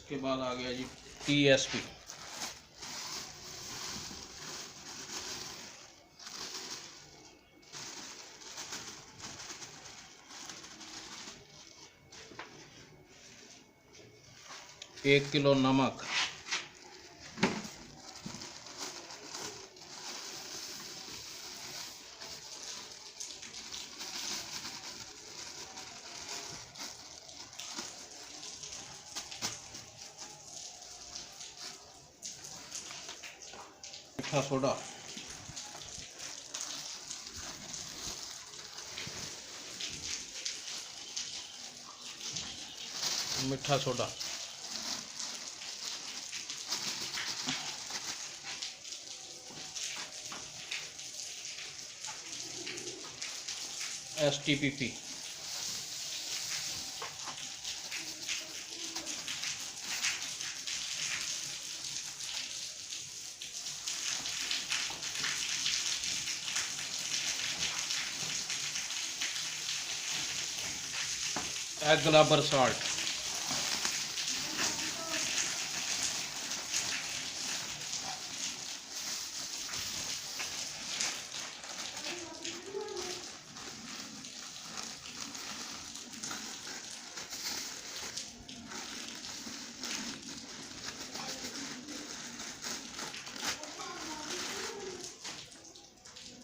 इसके बाद आ गया जी TSP। एक किलो नमक, मीठा सोडा, मीठा सोडा, STPP, एग ग्लाबर साल्ट,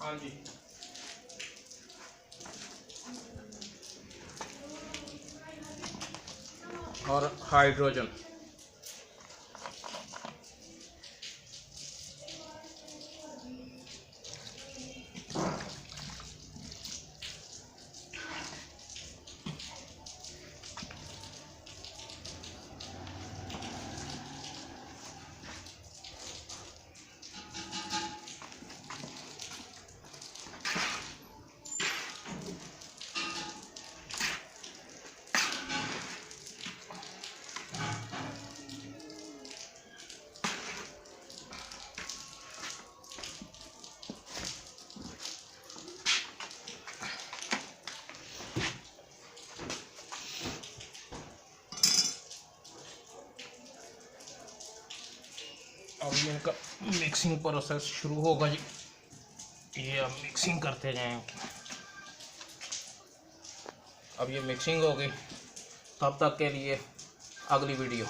हाँ जी, और हाइड्रोजन। अब इनका मिक्सिंग प्रोसेस शुरू होगा जी। ये अब मिक्सिंग करते जाएंगे। अब ये मिक्सिंग हो गई, तब तक के लिए अगली वीडियो।